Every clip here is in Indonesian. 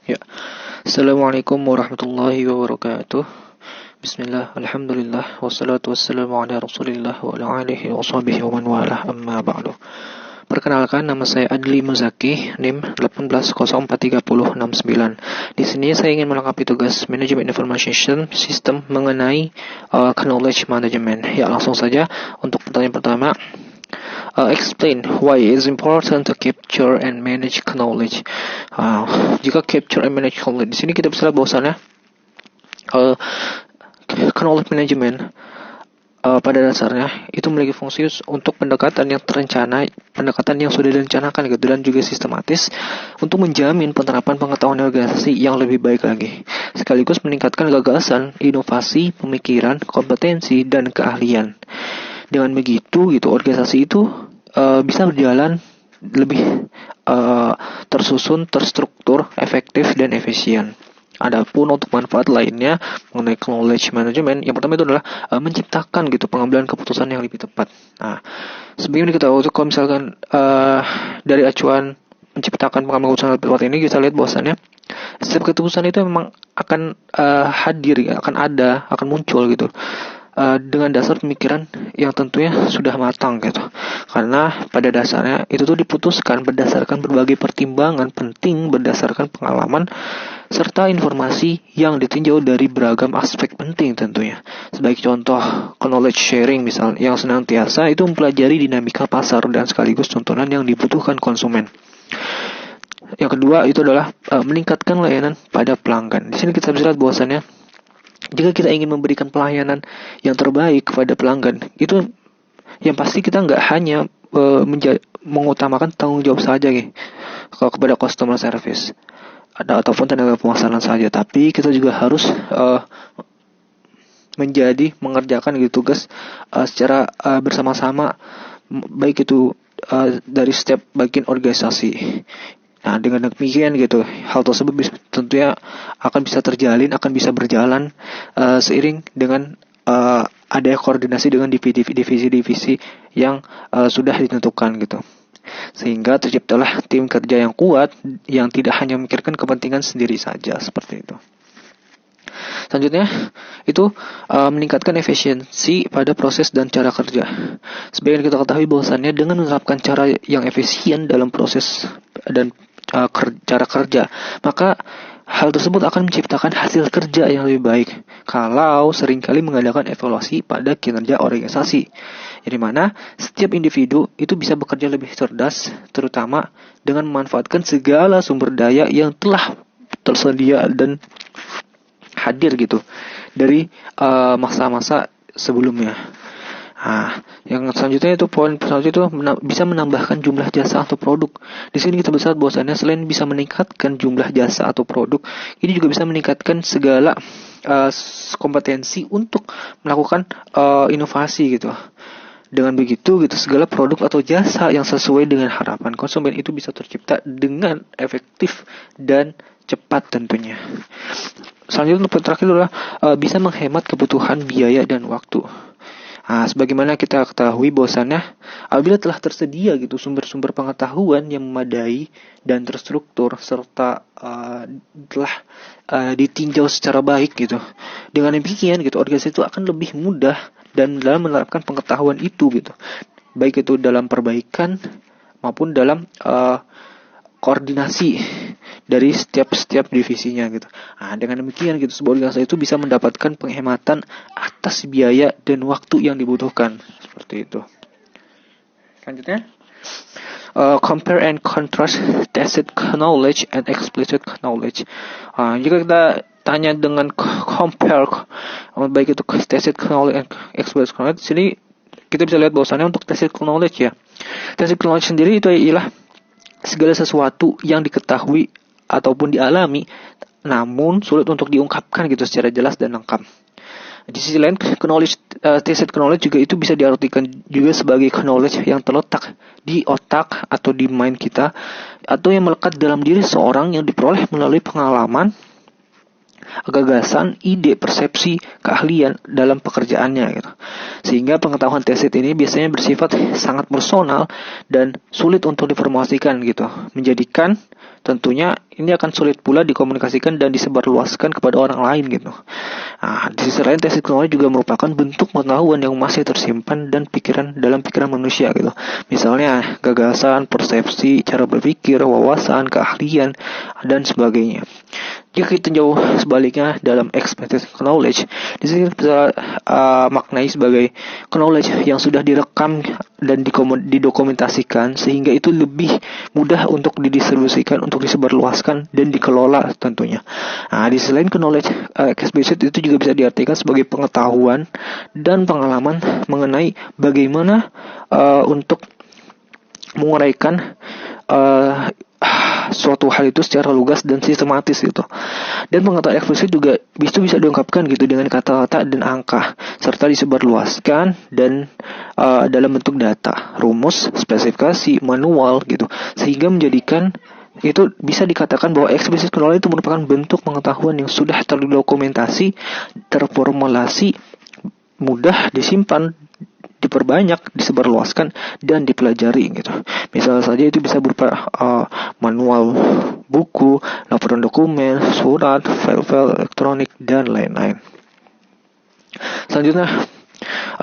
Ya, Assalamualaikum warahmatullahi wabarakatuh. Bismillah, alhamdulillah, wassalatu wassalamu ala rasulillah wa ala alihi wa sahbihi wa man walah, amma ba'du. Perkenalkan, nama saya Adli Muzaki, NIM 18043069. Di sini saya ingin melengkapi tugas Management Information System mengenai Knowledge Management. Ya, langsung saja untuk pertanyaan pertama. Explain why it's important to capture and manage knowledge. Jika capture and manage knowledge, di sini kita bisa lihat bahwasannya uh, knowledge management pada dasarnya itu memiliki fungsi untuk pendekatan yang terencana, pendekatan yang sudah direncanakan gitu, dan juga sistematis untuk menjamin penerapan pengetahuan organisasi yang lebih baik lagi, sekaligus meningkatkan gagasan, inovasi, pemikiran, kompetensi, dan keahlian. Dengan begitu gitu organisasi itu bisa berjalan lebih tersusun, terstruktur, efektif, dan efisien. Adapun untuk manfaat lainnya mengenai knowledge management, yang pertama itu adalah menciptakan gitu pengambilan keputusan yang lebih tepat. Nah, sebagaimana diketahui kalau misalkan dari acuan menciptakan pengambilan keputusan yang lebih tepat ini, kita lihat bahwasannya setiap keputusan itu memang akan hadir, akan ada, akan muncul gitu dengan dasar pemikiran yang tentunya sudah matang gitu. Karena pada dasarnya itu tuh diputuskan berdasarkan berbagai pertimbangan penting, berdasarkan pengalaman serta informasi yang ditinjau dari beragam aspek penting tentunya. Sebagai contoh, knowledge sharing misalnya yang senantiasa itu mempelajari dinamika pasar dan sekaligus tontonan yang dibutuhkan konsumen. Yang kedua itu adalah meningkatkan layanan pada pelanggan. Di sini kita bisa lihat bahwasannya jika kita ingin memberikan pelayanan yang terbaik kepada pelanggan, itu yang pasti kita nggak hanya mengutamakan tanggung jawab saja kepada customer service ataupun tenaga pemasaran saja, tapi kita juga harus mengerjakan gitu tugas secara bersama-sama, baik itu dari setiap bagian organisasi. Nah, dengan demikian gitu, hal tersebut tentunya akan bisa terjalin, akan bisa berjalan seiring dengan adanya koordinasi dengan divisi-divisi yang sudah ditentukan gitu. Sehingga terciptalah tim kerja yang kuat yang tidak hanya memikirkan kepentingan sendiri saja, seperti itu. Selanjutnya itu meningkatkan efisiensi pada proses dan cara kerja. Sebagian kita ketahui bahwasannya dengan menerapkan cara yang efisien dalam proses dan cara kerja, maka hal tersebut akan menciptakan hasil kerja yang lebih baik kalau seringkali mengadakan evaluasi pada kinerja organisasi, di mana setiap individu itu bisa bekerja lebih cerdas, terutama dengan memanfaatkan segala sumber daya yang telah tersedia dan hadir gitu dari masa-masa sebelumnya. Nah, yang selanjutnya itu poin selanjutnya itu bisa menambahkan jumlah jasa atau produk. Di sini kita bisa lihat bahwasannya selain bisa meningkatkan jumlah jasa atau produk, ini juga bisa meningkatkan segala kompetensi untuk melakukan inovasi gitu. Dengan begitu gitu segala produk atau jasa yang sesuai dengan harapan konsumen itu bisa tercipta dengan efektif dan cepat tentunya. Selanjutnya untuk terakhir adalah bisa menghemat kebutuhan biaya dan waktu. Nah, sebagaimana kita ketahui bahwasannya apabila telah tersedia gitu sumber-sumber pengetahuan yang memadai dan terstruktur serta telah ditinjau secara baik gitu, dengan demikian gitu organisasi itu akan lebih mudah dan dalam menerapkan pengetahuan itu gitu, baik itu dalam perbaikan maupun dalam koordinasi dari setiap divisinya gitu. Nah, dengan demikian gitu sebuah organisasi itu bisa mendapatkan penghematan atas biaya dan waktu yang dibutuhkan, seperti itu. Selanjutnya, compare and contrast tacit knowledge and explicit knowledge. Jika kita tanya dengan compare, baik itu tacit knowledge and explicit knowledge, sini kita bisa lihat bahwasannya untuk tacit knowledge ya. Tacit knowledge sendiri itu ialah segala sesuatu yang diketahui ataupun dialami namun sulit untuk diungkapkan gitu secara jelas dan lengkap. Di sisi lain, tacit knowledge juga itu bisa diartikan juga sebagai knowledge yang terletak di otak atau di mind kita, atau yang melekat dalam diri seorang yang diperoleh melalui pengalaman, gagasan, ide, persepsi, keahlian dalam pekerjaannya gitu. Sehingga pengetahuan tacit ini biasanya bersifat sangat personal dan sulit untuk diformulasikan gitu, menjadikan tentunya ini akan sulit pula dikomunikasikan dan disebarluaskan kepada orang lain gitu. Nah, di sisi lain teknik knowledge juga merupakan bentuk pengetahuan yang masih tersimpan dan dalam pikiran manusia gitu. Misalnya gagasan, persepsi, cara berpikir, wawasan, keahlian, dan sebagainya. Jika kita jauh sebaliknya dalam expected knowledge, di sini bisa maknai sebagai knowledge yang sudah direkam dan didokumentasikan sehingga itu lebih mudah untuk didistribusikan, untuk disebarluaskan dan dikelola tentunya. Nah, di selain knowledge explicit itu juga bisa diartikan sebagai pengetahuan dan pengalaman mengenai bagaimana untuk menguraikan suatu hal itu secara lugas dan sistematis gitu. Dan pengetahuan eksplisit juga bisa diungkapkan gitu dengan kata-kata dan angka serta disebarluaskan dan dalam bentuk data, rumus, spesifikasi, manual gitu, sehingga menjadikan itu bisa dikatakan bahwa explicit knowledge itu merupakan bentuk pengetahuan yang sudah terdokumentasi, terformulasi, mudah disimpan, diperbanyak, disebarluaskan, dan dipelajari gitu. Misalnya saja itu bisa berupa manual, buku, laporan dokumen, surat, file-file elektronik, dan lain-lain. Selanjutnya,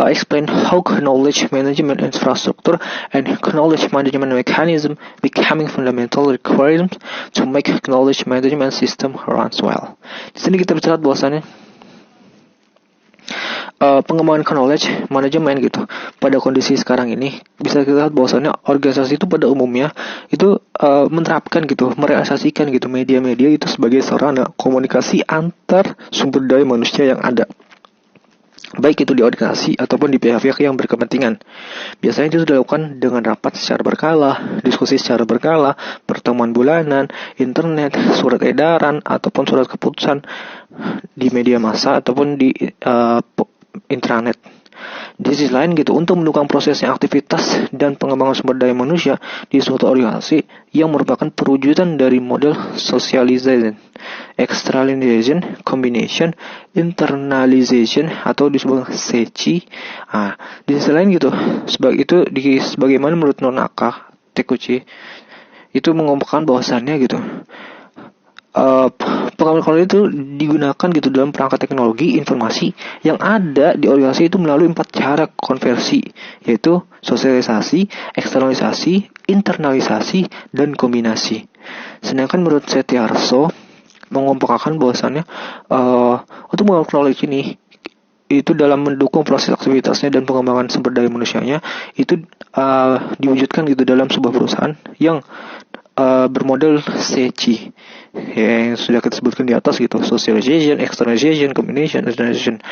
explain how knowledge management infrastructure and knowledge management mechanism becoming fundamental requirements to make knowledge management system runs well. Di sini kita bicara bahwasannya pengembangan knowledge management gitu pada kondisi sekarang ini bisa kita lihat bahwasannya organisasi itu pada umumnya itu menerapkan gitu, merealisasikan gitu media-media itu sebagai sarana komunikasi antar sumber daya manusia yang ada, baik itu di organisasi ataupun di pihak-pihak yang berkepentingan. Biasanya itu dilakukan dengan rapat secara berkala, diskusi secara berkala, pertemuan bulanan, internet, surat edaran, ataupun surat keputusan di media massa ataupun di intranet. Di sisi lain gitu, untuk mendukung prosesnya aktivitas dan pengembangan sumber daya manusia di suatu organisasi yang merupakan perwujudan dari model socialization, externalization, combination, internalization atau disebut SECI. Di sisi lain gitu, sebagaimana menurut Nonaka Tekuchi itu mengemukakan bahwasannya gitu, pengalaman itu digunakan gitu dalam perangkat teknologi informasi yang ada di organisasi itu melalui 4 cara konversi, yaitu sosialisasi, eksternalisasi, internalisasi, dan kombinasi. Sedangkan menurut Setiarso mengemukakan bahwasannya untuk menggunakan knowledge ini itu dalam mendukung proses aktivitasnya dan pengembangan sumber daya manusianya itu diwujudkan gitu dalam sebuah perusahaan yang bermodel SECI yang sudah kita sebutkan di atas gitu, socialization, externalization, combination, internalization.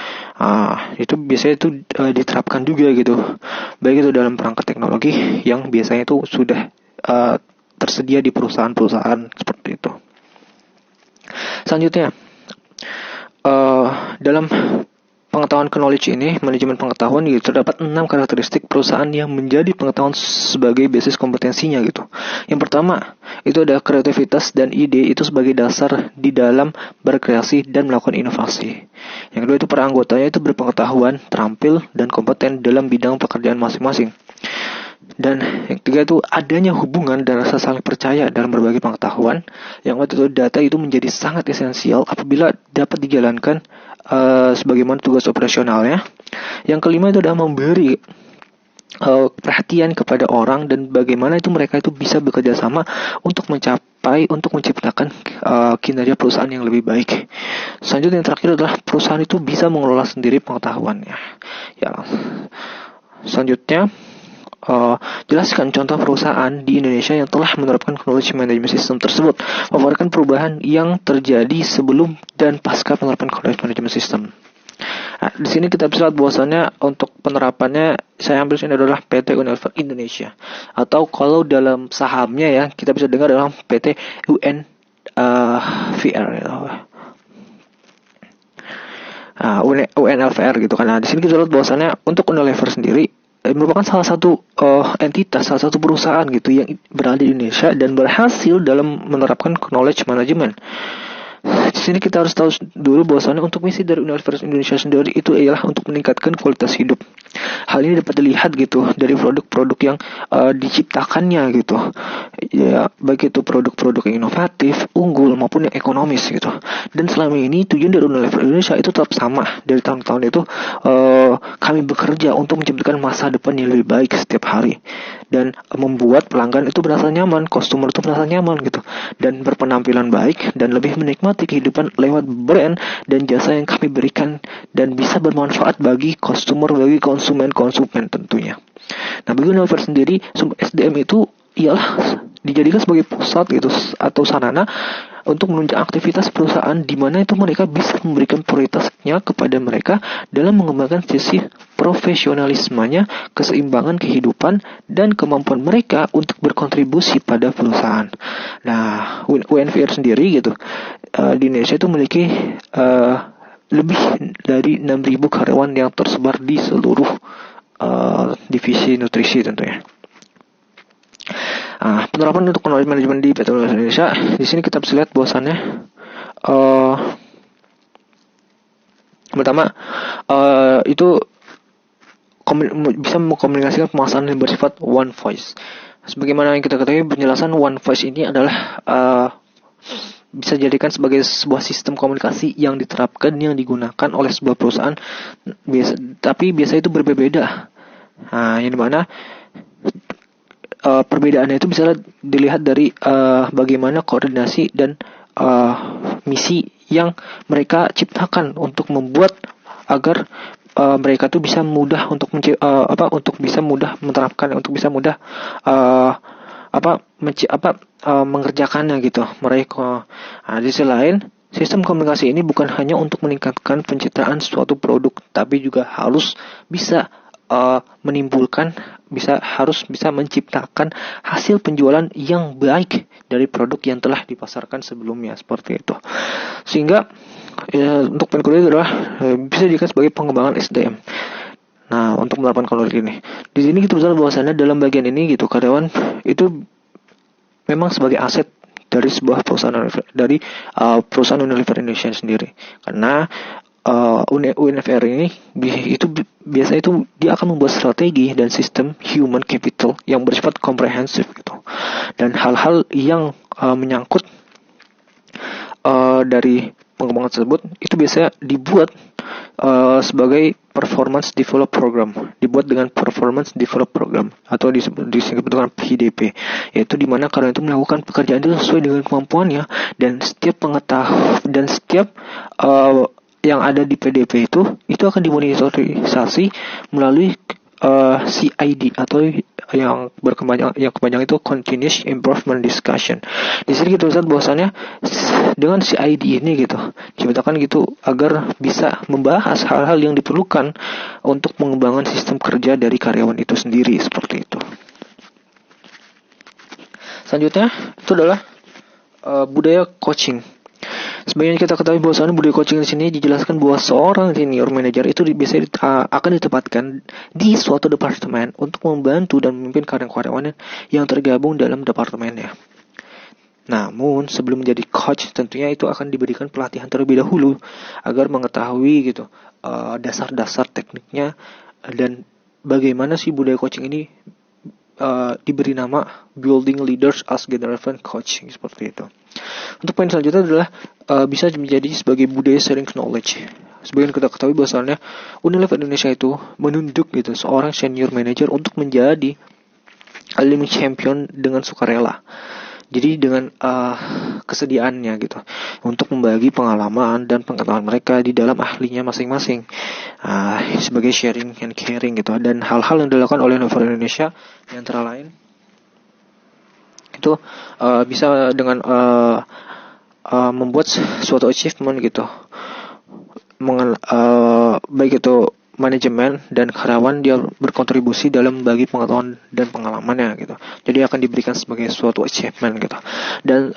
Itu biasanya itu diterapkan juga gitu, baik itu dalam perangkat teknologi yang biasanya itu sudah tersedia di perusahaan-perusahaan seperti itu. Selanjutnya, dalam pengetahuan knowledge ini, manajemen pengetahuan gitu, terdapat 6 karakteristik perusahaan yang menjadi pengetahuan sebagai basis kompetensinya gitu. Yang pertama, itu ada kreativitas dan ide itu sebagai dasar di dalam berkreasi dan melakukan inovasi. Yang kedua itu para anggotanya itu berpengetahuan, terampil, dan kompeten dalam bidang pekerjaan masing-masing. Dan yang ketiga itu adanya hubungan dan rasa saling percaya dalam berbagi pengetahuan. Yang keempat itu data itu menjadi sangat esensial apabila dapat dijalankan sebagaimana tugas operasionalnya. Yang kelima itu adalah memberi perhatian kepada orang dan bagaimana itu mereka itu bisa bekerja sama untuk menciptakan kinerja perusahaan yang lebih baik. Selanjutnya yang terakhir adalah perusahaan itu bisa mengelola sendiri pengetahuannya. Ya. Selanjutnya jelaskan contoh perusahaan di Indonesia yang telah menerapkan knowledge management system tersebut. Paparkan perubahan yang terjadi sebelum dan pasca penerapan knowledge management system. Di sini kita bisa lihat bahwasannya untuk penerapannya saya ambil sini adalah PT Unilever Indonesia, atau kalau dalam sahamnya ya kita bisa dengar dalam PT UNVR UNLVR gitu kan. Di sini kita lihat bahwasannya untuk Unilever sendiri merupakan salah satu entitas, salah satu perusahaan gitu yang berada di Indonesia dan berhasil dalam menerapkan knowledge management. Di sini kita harus tahu dulu bahwasannya untuk misi dari Universitas Indonesia sendiri itu ialah untuk meningkatkan kualitas hidup. Hal ini dapat dilihat gitu dari produk-produk yang diciptakannya gitu. Ya, baik itu produk-produk yang inovatif, unggul maupun yang ekonomis gitu. Dan selama ini tujuan dari Universitas Indonesia itu tetap sama. Dari tahun-tahun itu kami bekerja untuk menciptakan masa depan yang lebih baik setiap hari dan membuat pelanggan itu merasa nyaman, customer itu merasa nyaman gitu, dan berpenampilan baik dan lebih menikmati kehidupan lewat brand dan jasa yang kami berikan dan bisa bermanfaat bagi customer, bagi konsumen tentunya. Nah, bagi Unilever sendiri, SDM itu ialah dijadikan sebagai pusat gitu atau sarana untuk menunjang aktivitas perusahaan di mana itu mereka bisa memberikan prioritasnya kepada mereka dalam mengembangkan sisi profesionalismenya, keseimbangan kehidupan, dan kemampuan mereka untuk berkontribusi pada perusahaan. Nah, UNVR sendiri gitu di Indonesia itu memiliki lebih dari 6.000 karyawan yang tersebar di seluruh divisi nutrisi tentunya. Penerapan untuk knowledge management di PT Unilever Indonesia, di sini kita bisa lihat bahwasannya pertama itu bisa mengkomunikasikan pemasaran yang bersifat one voice. Sebagaimana yang kita ketahui, penjelasan one voice ini adalah bisa dijadikan sebagai sebuah sistem komunikasi yang diterapkan, yang digunakan oleh sebuah perusahaan, tapi biasa itu berbeda. Yang dimana perbedaannya itu bisa dilihat dari bagaimana koordinasi dan misi yang mereka ciptakan untuk membuat agar mereka tuh bisa mudah untuk bisa mudah menerapkan, untuk bisa mudah mengerjakannya gitu mereka. Di sisi lain, sistem komunikasi ini bukan hanya untuk meningkatkan pencitraan suatu produk, tapi juga harus bisa harus bisa menciptakan hasil penjualan yang baik dari produk yang telah dipasarkan sebelumnya, seperti itu. Sehingga untuk poin kedua adalah bisa dijadikan sebagai pengembangan SDM. Nah, untuk menerapkan knowledge ini, di sini kita bisa bahwasannya dalam bagian ini gitu, karyawan itu memang sebagai aset dari sebuah perusahaan, dari perusahaan Unilever Indonesia sendiri, karena UNFR ini itu biasanya itu dia akan membuat strategi dan sistem human capital yang bersifat komprehensif gitu, dan hal-hal yang menyangkut dari pengembangan tersebut itu biasanya dibuat sebagai performance develop program, dibuat dengan performance develop program atau disingkat dengan PDP, yaitu di mana karyawan itu melakukan pekerjaan itu sesuai dengan kemampuannya, dan setiap yang ada di PDP itu akan dimonitorisasi melalui CID atau yang kepanjangan itu Continuous Improvement Discussion. Di sini kita lihat bahwasannya dengan CID ini gitu diciptakan gitu agar bisa membahas hal-hal yang diperlukan untuk pengembangan sistem kerja dari karyawan itu sendiri, seperti itu. Selanjutnya itu adalah budaya coaching. Sebenarnya kita ketahui bahwasannya budaya coaching di sini dijelaskan bahwa seorang senior manager itu biasanya akan ditempatkan di suatu departemen untuk membantu dan memimpin karyawan-karyawan yang tergabung dalam departemennya. Namun sebelum menjadi coach tentunya itu akan diberikan pelatihan terlebih dahulu agar mengetahui gitu dasar-dasar tekniknya dan bagaimana sih budaya coaching ini diberi nama Building Leaders as Generation Coaching, seperti itu. Untuk poin selanjutnya adalah bisa menjadi sebagai budaya sharing knowledge. Sebagian kita ketahui bahwasannya Unilever Indonesia itu menunjuk gitu seorang senior manager untuk menjadi alumni champion dengan sukarela. Jadi dengan kesediaannya gitu untuk membagi pengalaman dan pengetahuan mereka di dalam ahlinya masing-masing, sebagai sharing and caring gitu. Dan hal-hal yang dilakukan oleh Unilever Indonesia yang antara lain itu bisa dengan membuat suatu achievement gitu, baik itu manajemen dan karyawan dia berkontribusi dalam membagi pengetahuan dan pengalamannya gitu. Jadi akan diberikan sebagai suatu achievement gitu. Dan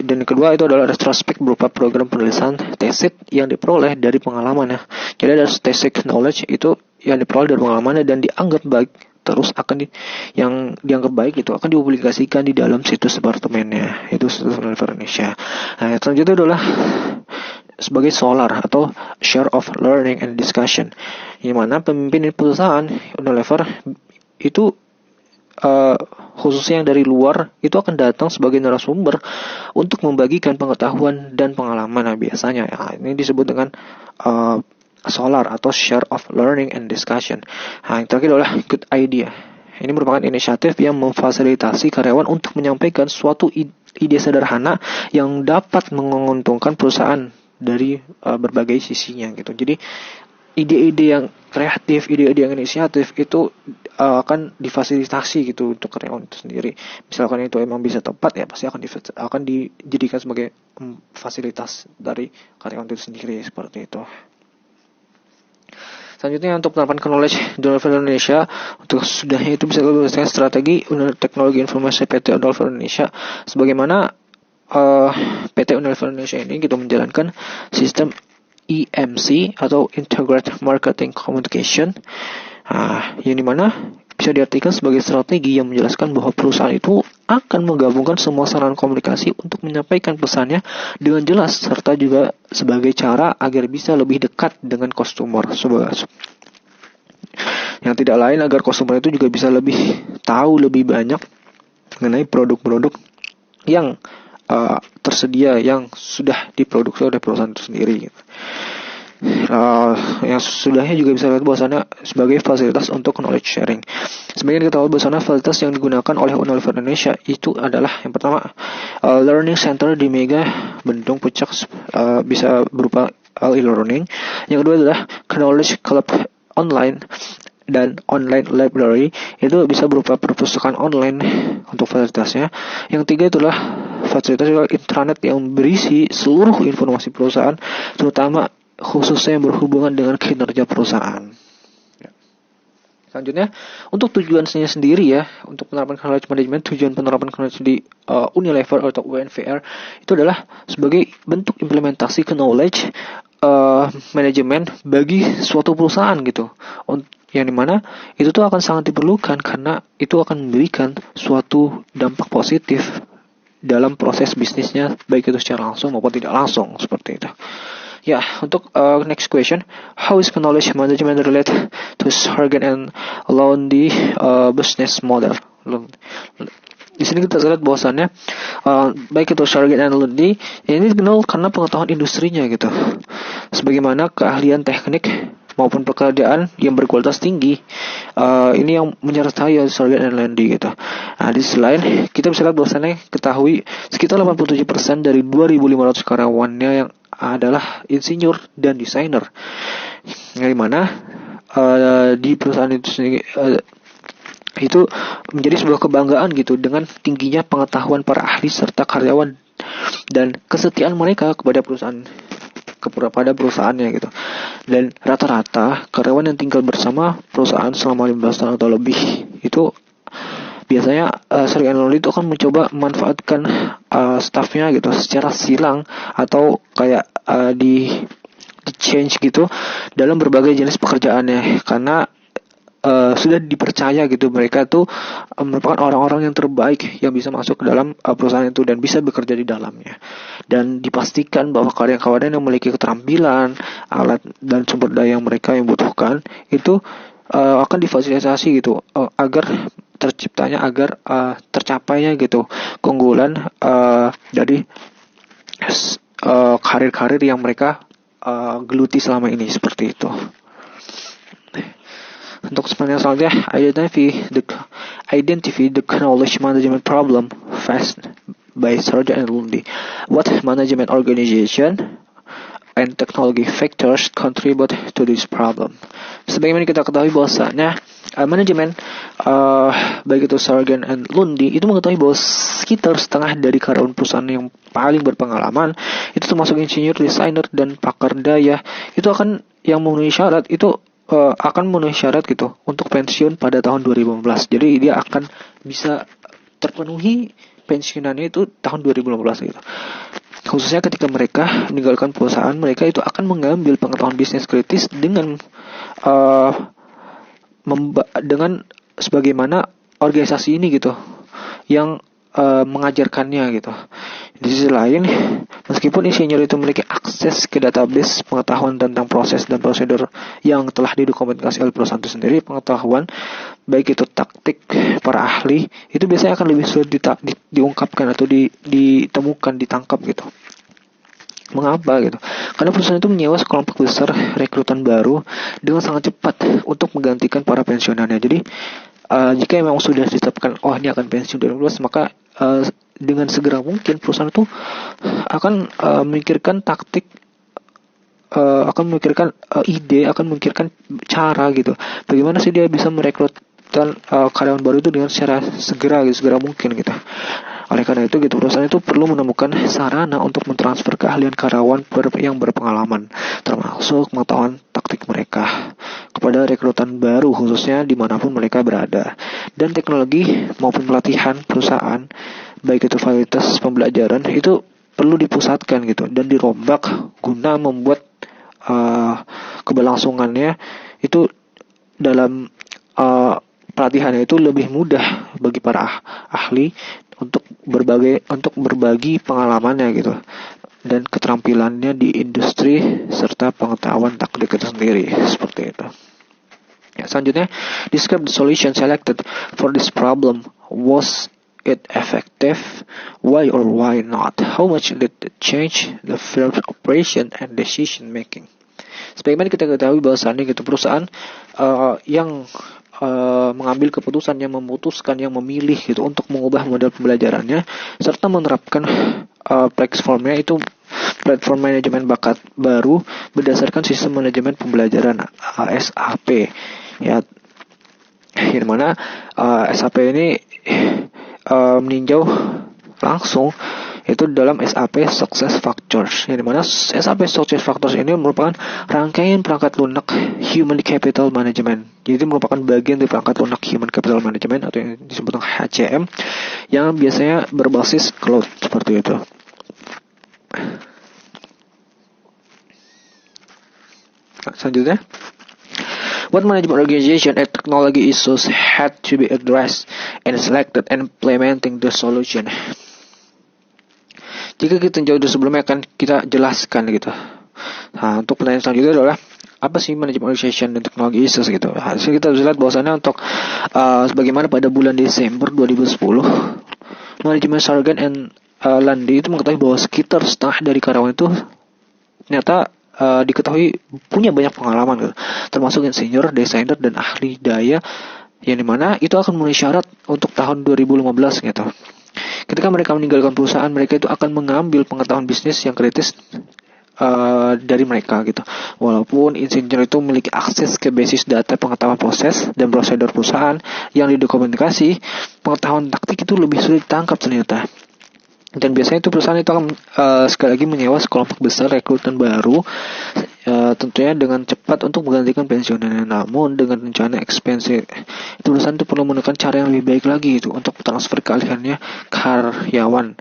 dan kedua itu adalah retrospect berupa program penulisan tesis yang diperoleh dari pengalamannya. Jadi ada tesis knowledge itu yang diperoleh dari pengalamannya dan dianggap baik terus yang dianggap baik itu akan dipublikasikan di dalam situs departemennya, itu situs Unilever Indonesia. Nah, yang selanjutnya adalah sebagai solar atau share of learning and discussion, di mana pemimpin perusahaan Unilever itu khususnya yang dari luar itu akan datang sebagai narasumber untuk membagikan pengetahuan dan pengalaman. Nah, biasanya ini disebut dengan solar atau share of learning and discussion. Nah, yang terakhir adalah good idea. Ini merupakan inisiatif yang memfasilitasi karyawan untuk menyampaikan suatu ide sederhana yang dapat menguntungkan perusahaan dari berbagai sisinya gitu. Jadi ide-ide yang kreatif, ide-ide yang inisiatif itu akan difasilitasi gitu untuk karyawan itu sendiri. Misalkan itu emang bisa tepat, ya pasti akan dijadikan sebagai fasilitas dari karyawan itu sendiri, seperti itu. Selanjutnya untuk penerapan knowledge di Unilever Indonesia, untuk sudahnya itu bisa dilakukan strategi teknologi informasi PT Unilever Indonesia, sebagaimana PT Unilever Indonesia ini gitu menjalankan sistem EMC atau Integrated Marketing Communication, yang dimana bisa diartikan sebagai strategi yang menjelaskan bahwa perusahaan itu akan menggabungkan semua sarana komunikasi untuk menyampaikan pesannya dengan jelas, serta juga sebagai cara agar bisa lebih dekat dengan customer, yang tidak lain agar customer itu juga bisa lebih tahu lebih banyak mengenai produk-produk yang tersedia yang sudah diproduksi oleh perusahaan itu sendiri gitu. Yang sudahnya juga bisa lihat bahwasannya sebagai fasilitas untuk knowledge sharing. Sebagian kita tahu bahwasannya fasilitas yang digunakan oleh Unilever Indonesia itu adalah yang pertama learning center di Mega Bendung Puncak, bisa berupa e-learning. Yang kedua adalah knowledge club online dan online library, itu bisa berupa perpustakaan online untuk fasilitasnya. Yang tiga itulah fasilitas intranet yang berisi seluruh informasi perusahaan, terutama khususnya yang berhubungan dengan kinerja perusahaan. Selanjutnya, untuk tujuannya sendiri ya, untuk penerapan knowledge management, tujuan penerapan knowledge di Unilever atau UNVR itu adalah sebagai bentuk implementasi knowledge manajemen bagi suatu perusahaan gitu, yang dimana itu tuh akan sangat diperlukan karena itu akan memberikan suatu dampak positif dalam proses bisnisnya, baik itu secara langsung maupun tidak langsung, seperti itu. Ya, untuk next question, how is knowledge management related to Sargent and Lundy business model? Di sini kita lihat bahwasannya baik itu Sargent and Lundy ini dikenal karena pengetahuan industrinya gitu, sebagaimana keahlian teknik maupun pekerjaan yang berkualitas tinggi. Ini yang menyertai Sargent and Lundy gitu. Nah, di sisi lain kita bisa lihat bahwasannya ketahui sekitar 87% dari 2.500 karyawannya yang adalah insinyur dan desainer, yang dimana di perusahaan itu sendiri itu menjadi sebuah kebanggaan gitu dengan tingginya pengetahuan para ahli serta karyawan dan kesetiaan mereka kepada perusahaannya gitu. Dan rata-rata karyawan yang tinggal bersama perusahaan selama 15 tahun atau lebih itu biasanya Sargent and Lundy itu akan mencoba memanfaatkan staffnya gitu secara silang atau kayak di change gitu dalam berbagai jenis pekerjaannya, karena sudah dipercaya gitu mereka tuh merupakan orang-orang yang terbaik yang bisa masuk ke dalam perusahaan itu dan bisa bekerja di dalamnya, dan dipastikan bahwa karyawan yang memiliki keterampilan, alat dan sumber daya yang mereka yang butuhkan itu akan difasilitasi gitu agar tercapainya gitu keunggulan dari karir-karir yang mereka geluti selama ini, seperti itu. Untuk pertanyaan selanjutnya, identify the knowledge management problem faced by Sargent and Lundy. What management organization and technology factors contribute to this problem? Sebagaimana kita ketahui bahwasanya manajemen baik itu Sargent and Lundy itu mengetahui bahwa sekitar setengah dari karyawan perusahaan yang paling berpengalaman itu termasuk insinyur, desainer dan pakar daya itu akan yang memenuhi syarat itu akan memenuhi syarat gitu untuk pensiun pada tahun 2015. Jadi dia akan bisa terpenuhi pensiunannya itu tahun 2015 gitu. Khususnya ketika mereka meninggalkan perusahaan, mereka itu akan mengambil pengetahuan bisnis kritis dengan sebagaimana organisasi ini gitu yang mengajarkannya gitu. Di sisi lain, meskipun insinyur itu memiliki akses ke database pengetahuan tentang proses dan prosedur yang telah didokumentasi oleh perusahaan itu sendiri, pengetahuan baik itu taktik para ahli itu biasanya akan lebih sulit diungkapkan atau ditemukan, ditangkap gitu. Mengapa gitu? Karena perusahaan itu menyewa sekelompok besar rekrutan baru dengan sangat cepat untuk menggantikan para pensiunannya. Jadi jika memang sudah ditetapkan, oh ini akan pensiun 2012, maka dengan segera mungkin perusahaan itu akan memikirkan taktik, akan memikirkan ide, akan memikirkan cara gitu. Bagaimana sih dia bisa merekrutkan karyawan baru itu dengan secara segera mungkin gitu. Oleh karena itu gitu, perusahaan itu perlu menemukan sarana untuk mentransfer keahlian karyawan yang berpengalaman, termasuk pengetahuan taktik mereka kepada rekrutan baru, khususnya dimanapun mereka berada. Dan teknologi maupun pelatihan perusahaan, baik itu fasilitas pembelajaran, itu perlu dipusatkan gitu dan dirombak guna membuat keberlangsungannya itu dalam pelatihannya itu lebih mudah bagi para ahli untuk berbagi pengalamannya gitu dan keterampilannya di industri serta pengetahuan taktik itu sendiri, seperti itu. Ya, selanjutnya, describe the solution selected for this problem. Was it effective? Why or why not? How much did it change the firm's operation and decision making? Sebagaimana kita ketahui bahwasannya gitu, perusahaan yang mengambil keputusan, yang memutuskan, yang memilih gitu untuk mengubah model pembelajarannya serta menerapkan platformnya itu platform manajemen bakat baru berdasarkan sistem manajemen pembelajaran SAP ya, yang mana SAP ini meninjau langsung itu dalam SAP Success Factors, yang dimana SAP Success Factors ini merupakan rangkaian perangkat lunak Human Capital Management. Jadi merupakan bagian dari perangkat lunak Human Capital Management atau yang disebut HCM, yang biasanya berbasis cloud seperti itu. Selanjutnya, what management organization and technology issues had to be addressed and selected and implementing the solution? Jika kita jauh dari sebelumnya akan kita jelaskan gitu. Nah, untuk pertanyaan selanjutnya adalah apa sih manajemen organization dan teknologi issues gitu. Hasil kita bisa lihat bahwasannya untuk sebagaimana pada bulan Desember 2010, manajemen Sargent and Lundy itu mengetahui bahwa sekitar setengah dari karyawan itu ternyata diketahui punya banyak pengalaman gitu, termasuk insinyur, desainer, dan ahli daya, yang dimana itu akan memenuhi syarat untuk tahun 2015 gitu. Ketika mereka meninggalkan perusahaan, mereka itu akan mengambil pengetahuan bisnis yang kritis dari mereka gitu. Walaupun insinyur itu memiliki akses ke basis data pengetahuan proses dan prosedur perusahaan yang didokumentasi, pengetahuan taktik itu lebih sulit ditangkap ternyata. Dan biasanya itu perusahaan itu akan sekali lagi menyewa sekelompok besar rekrutan baru, tentunya dengan cepat untuk menggantikan pensiunannya. Namun dengan rencana ekspansi, itu perusahaan itu perlu menemukan cara yang lebih baik lagi itu untuk transfer keahliannya karyawan,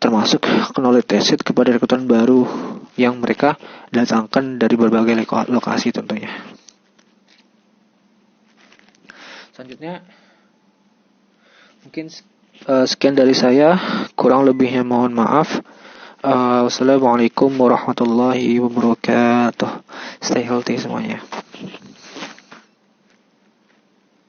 termasuk knowledge test kepada rekrutan baru yang mereka datangkan dari berbagai lokasi tentunya. Selanjutnya, mungkin sekian dari saya, kurang lebihnya mohon maaf. Wassalamualaikum warahmatullahi wabarakatuh. Stay healthy semuanya.